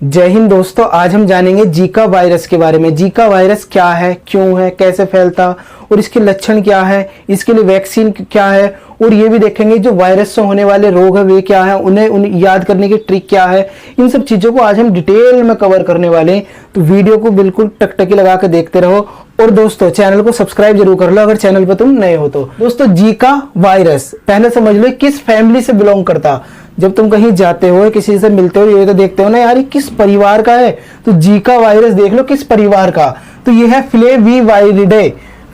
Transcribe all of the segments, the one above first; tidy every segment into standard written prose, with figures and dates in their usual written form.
जय हिंद दोस्तों, आज हम जानेंगे जीका वायरस के बारे में। जीका वायरस क्या है, क्यों है, कैसे फैलता और इसके लक्षण क्या है, इसके लिए वैक्सीन क्या है, और ये भी देखेंगे जो वायरस से होने वाले रोग है वे क्या है, उन्हें याद करने की ट्रिक क्या है। इन सब चीजों को आज हम डिटेल में कवर करने वाले हैं, तो वीडियो को बिल्कुल टकटकी लगा कर देखते रहो। और दोस्तों चैनल को सब्सक्राइब जरूर कर लो अगर चैनल पर तुम नए हो तो। दोस्तों जीका वायरस पहले समझ लो किस फैमिली से बिलोंग करता। जब तुम कहीं जाते हो किसी से मिलते हो ये तो देखते हो ना यार ये किस परिवार का है, तो जीका वायरस देख लो किस परिवार का। तो ये है फ्लेवीवायरिडे।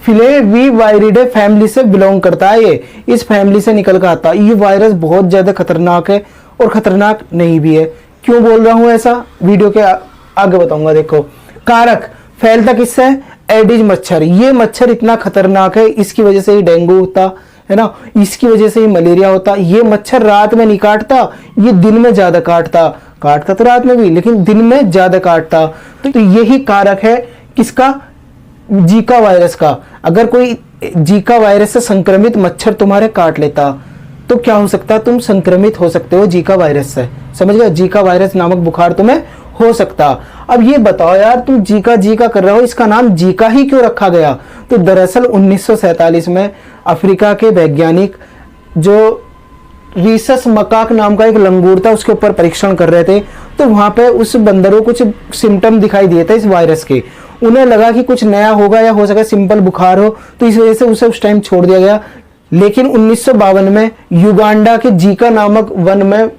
फ्लेवीवायरिडे फैमिली से बिलोंग करता है। ये इस फैमिली से निकल कर आता है। ये वायरस बहुत ज्यादा खतरनाक है और खतरनाक नहीं भी है। क्यों बोल रहा हूं ऐसा, वीडियो के आगे बताऊंगा। देखो कारक फैलता किससे है, एडिज मच्छर। ये मच्छर इतना खतरनाक है, इसकी वजह से ही डेंगू होता है ना, इसकी वजह से ही मलेरिया होता। ये मच्छर रात में नहीं काटता, ये दिन में ज्यादा काटता तो रात में भी, लेकिन दिन में ज्यादा काटता। तो यही कारक है किसका, जीका वायरस का। अगर कोई जीका वायरस से संक्रमित मच्छर तुम्हारे काट लेता तो क्या हो सकता, तुम संक्रमित हो सकते हो जीका वायरस से। समझ गए, जीका वायरस नामक बुखार तुम्हें हो सकता। अब ये बताओ यार तुम जीका कर रहे हो, इसका नाम जीका ही क्यों रखा गया। तो दरअसल 1947 में अफ्रीका के वैज्ञानिक जो रीसस मकाक नाम का एक लंगूर था उसके ऊपर परीक्षण कर रहे थे, तो वहां पे उस बंदर को कुछ सिम्टम दिखाई दिए थे इस वायरस के। उन्हें लगा कि कुछ नया होगा या हो सके सिंपल बुखार हो, तो इस वजह से उसे उस टाइम छोड़ दिया गया। लेकिन 1952 में युगांडा के जीका नामक वन में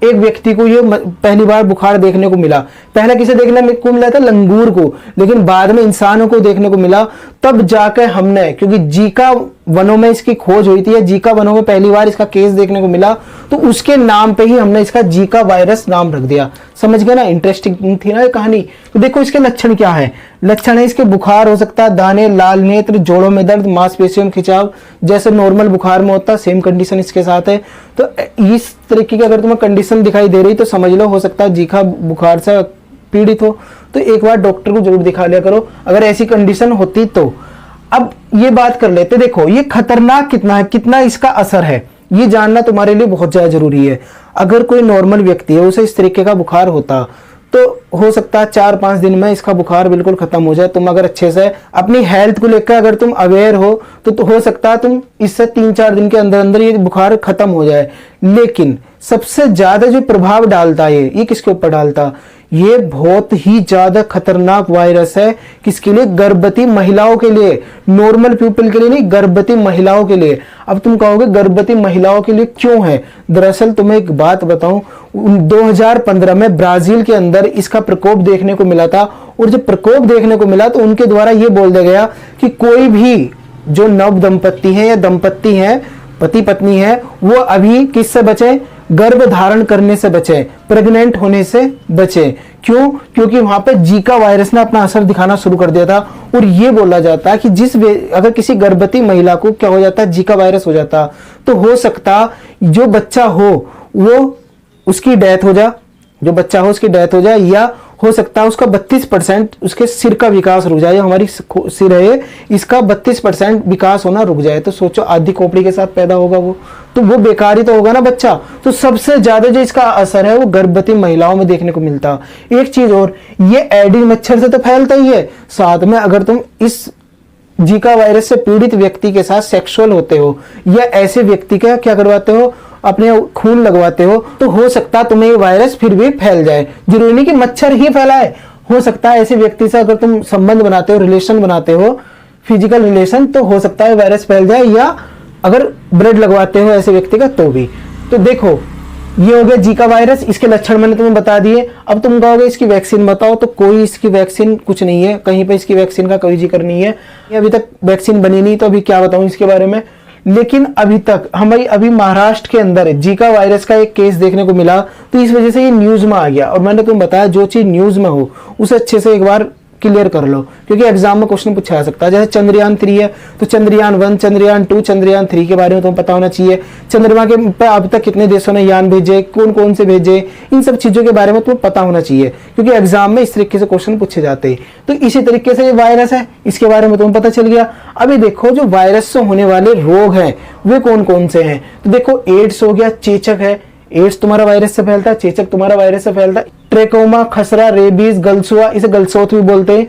एक व्यक्ति को ये पहली बार बुखार देखने को मिला। पहले किसे देखने को मिला था, लंगूर को, लेकिन बाद में इंसानों को देखने को मिला। तब जाकर हमने, क्योंकि जीका वनों में इसकी खोज हुई थी या जीका वनों में पहली बार इसका केस देखने को मिला, तो उसके नाम पे ही हमने इसका जीका वायरस नाम रख दिया। समझ गए ना, इंटरेस्टिंग थी ना ये कहानी। तो देखो इसके लक्षण क्या है। लक्षण है इसके बुखार हो सकता है, दाने, लाल नेत्र, जोड़ों में दर्द, मांसपेशियों में खिंचाव, जैसे नॉर्मल बुखार में होता है सेम कंडीशन इसके साथ है। तो इस तरीके की अगर तुम्हें कंडीशन दिखाई दे रही तो समझ लो हो सकता है जीका बुखार से पीड़ित हो। तो एक बार डॉक्टर को जरूर दिखा लिया करो अगर ऐसी कंडीशन होती तो। अब ये बात कर लेते, देखो ये खतरनाक कितना है, कितना इसका असर है, ये जानना तुम्हारे लिए बहुत ज्यादा जरूरी है। अगर कोई नॉर्मल व्यक्ति है उसे इस तरीके का बुखार होता तो हो सकता है 4-5 दिन में इसका बुखार बिल्कुल खत्म हो जाए। तुम अगर अच्छे से अपनी हेल्थ को लेकर अगर तुम अवेयर हो तो हो सकता है तुम इससे 3-4 दिन के अंदर अंदर ये बुखार खत्म हो जाए। लेकिन सबसे ज्यादा जो प्रभाव डालता है ये किसके ऊपर डालता, ये बहुत ही ज्यादा खतरनाक वायरस है। किसके लिए, गर्भवती महिलाओं के लिए, नॉर्मल पीपल के लिए नहीं, गर्भवती महिलाओं के लिए। अब तुम कहोगे गर्भवती महिलाओं के लिए क्यों है, दरअसल तुम्हें एक बात बताऊं, 2015 में ब्राजील के अंदर इसका प्रकोप देखने को मिला था। और जब प्रकोप देखने को मिला तो उनके द्वारा यह बोल दिया गया कि कोई भी जो नव दंपत्ति है या दंपत्ति है, पति पत्नी है, वो अभी किससे बचे, गर्भ धारण करने से बचे, प्रेग्नेंट होने से बचे। क्यों, क्योंकि वहां पे जीका वायरस ने अपना असर दिखाना शुरू कर दिया था। और ये बोला जाता है कि अगर किसी गर्भवती महिला को क्या हो जाता है, जीका वायरस हो जाता, तो हो सकता जो बच्चा हो वो उसकी डेथ हो जाए, जो बच्चा हो उसकी डेथ हो जाए, या हो सकता है उसका 32% उसके सिर का विकास रुक जाए। हमारी सिर है इसका 32% विकास होना रुक जाए। तो सोचो आधी खोपड़ी के साथ पैदा होगा वो, तो वो बेकार ही तो होगा ना बच्चा। तो सबसे ज्यादा जो इसका असर है वो गर्भवती महिलाओं में देखने को मिलता। एक चीज और, ये एडिस मच्छर से तो फैलता ही है, साथ में अगर तुम इस जीका वायरस से पीड़ित व्यक्ति के साथ सेक्सुअल होते हो या ऐसे व्यक्ति का क्या करवाते हो, अपने खून लगवाते हो, तो हो सकता है तुम्हें ये वायरस फिर भी फैल जाए। जरूरी नहीं कि मच्छर ही फैलाए, हो सकता है ऐसे व्यक्ति से अगर तुम संबंध बनाते हो, रिलेशन बनाते हो, फिजिकल रिलेशन, तो हो सकता है वायरस फैल जाए, या अगर ब्लड लगवाते हो ऐसे व्यक्ति का तो भी। तो देखो ये हो गया जीका वायरस, इसके लक्षण मैंने तुम्हें बता दिए। अब तुम कहोगे इसकी वैक्सीन बताओ, तो कोई इसकी वैक्सीन कुछ नहीं है, कहीं पे इसकी वैक्सीन का कोई जिक्र नहीं है, अभी तक वैक्सीन बनी नहीं, तो अभी क्या बताऊं इसके बारे में। लेकिन अभी तक हमारी अभी महाराष्ट्र के अंदर जीका वायरस का एक केस देखने को मिला, तो इस वजह से ये न्यूज में आ गया। और मैंने तुम्हें बताया जो चीज न्यूज में हो उसे अच्छे से एक बार क्लियर कर लो, क्योंकि एग्जाम में क्वेश्चन पूछा जा सकता है। जैसे चंद्रयान 3 है तो चंद्रयान 1, चंद्रयान 2, चंद्रयान 3 के बारे में तुम्हें पता होना चाहिए। चंद्रमा के पे अब तक कितने देशों ने यान भेजे, कौन कौन से भेजे, इन सब चीजों के बारे में तुम्हें पता होना चाहिए, क्योंकि एग्जाम में इस तरीके से क्वेश्चन पूछे जाते हैं। तो इसी तरीके से ये वायरस है, इसके बारे में तुम्हें पता चल गया। अभी देखो जो वायरस से होने वाले रोग हैं वे कौन कौन से हैं। तो देखो एड्स हो गया, चेचक है, एड्स तुम्हारा वायरस से फैलता है, चेचक तुम्हारा वायरस से फैलता है, ट्रेकोमा, खसरा, रेबीज, गलसुआ, इसे गलसोथ भी बोलते हैं,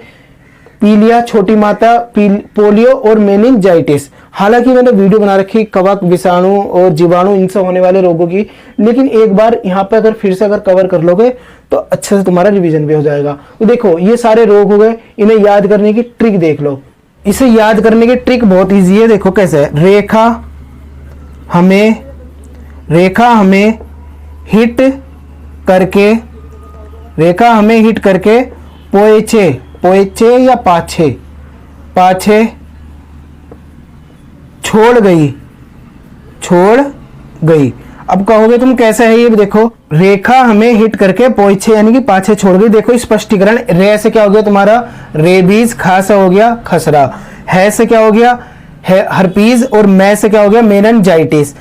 पीलिया, छोटी माता, पोलियो और मेनिंजाइटिस। हालांकि मैंने वीडियो बना रखी कवक, विषाणु और जीवाणु इनसे होने वाले रोगों की, लेकिन एक बार यहाँ पे अगर फिर से अगर कवर कर लोगे तो अच्छे से तुम्हारा रिवीजन भी हो जाएगा। तो देखो ये सारे रोग हो गए, इन्हें याद करने की ट्रिक देख लो। इसे याद करने की ट्रिक बहुत इजी है, देखो कैसे है। रेखा हमें हिट करके पोएचे या पाछे छोड़ गई। अब कहोगे तुम कैसे है ये, देखो रेखा हमें हिट करके पोएचे यानी कि पाछे छोड़ गई। देखो स्पष्टीकरण, रे से क्या हो गया तुम्हारा रेबीज, खा से हो गया खसरा, है से क्या हो गया हर्पीज और मैं से क्या हो गया मेनिंजाइटिस।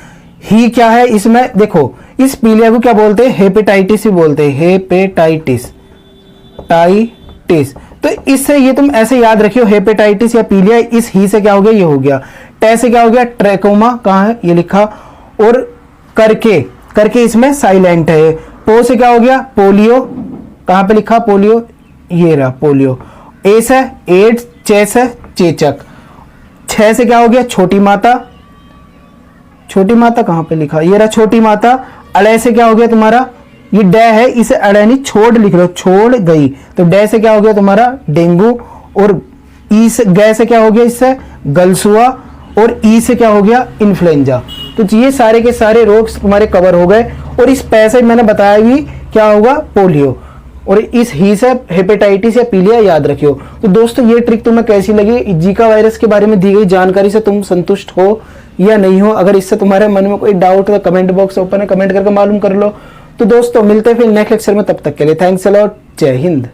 ही क्या है इसमें, देखो इस पीलिया को क्या बोलते हैं, हेपेटाइटिस भी बोलते हैं, हेपेटाइटिस। तो इससे ये तुम ऐसे याद रखियो, हेपेटाइटिस या पीलिया, इस ही से क्या हो गया ये हो गया। टे से क्या हो गया ट्रैकोमा, कहां है ये लिखा, और करके इसमें साइलेंट है। पो से क्या हो गया पोलियो, कहां पे लिखा पोलियो, ये रहा पोलियो। ए से एड्स, चे से चेचक। छह से क्या हो गया छोटी माता कहां पे लिखा, ये रहा छोटी माता। अड़े से क्या हो गया तुम्हारा, ये डे है, इसे अड़े नहीं छोड़ लिख लो, छोड़ गई। तो डे से क्या हो गया तुम्हारा डेंगू, और ई से गै से क्या हो गया इससे गलसुआ, और ई से क्या हो गया इन्फ्लुएंजा। तो ये सारे के सारे रोग तुम्हारे कवर हो गए। और इस पैसे मैंने बताया भी क्या होगा पोलियो, और इस ही से हेपेटाइटिस या पीलिया याद रखियो। तो दोस्तों ये ट्रिक तुम्हें कैसी लगी, जीका वायरस के बारे में दी गई जानकारी से तुम संतुष्ट हो या नहीं हो? अगर इससे तुम्हारे मन में कोई डाउट है तो कमेंट बॉक्स ओपन है, कमेंट करके मालूम कर लो। तो दोस्तों मिलते हैं फिर नेक्स्ट लेक्चर में, तब तक के लिए थैंक्स अ लॉट, जय हिंद।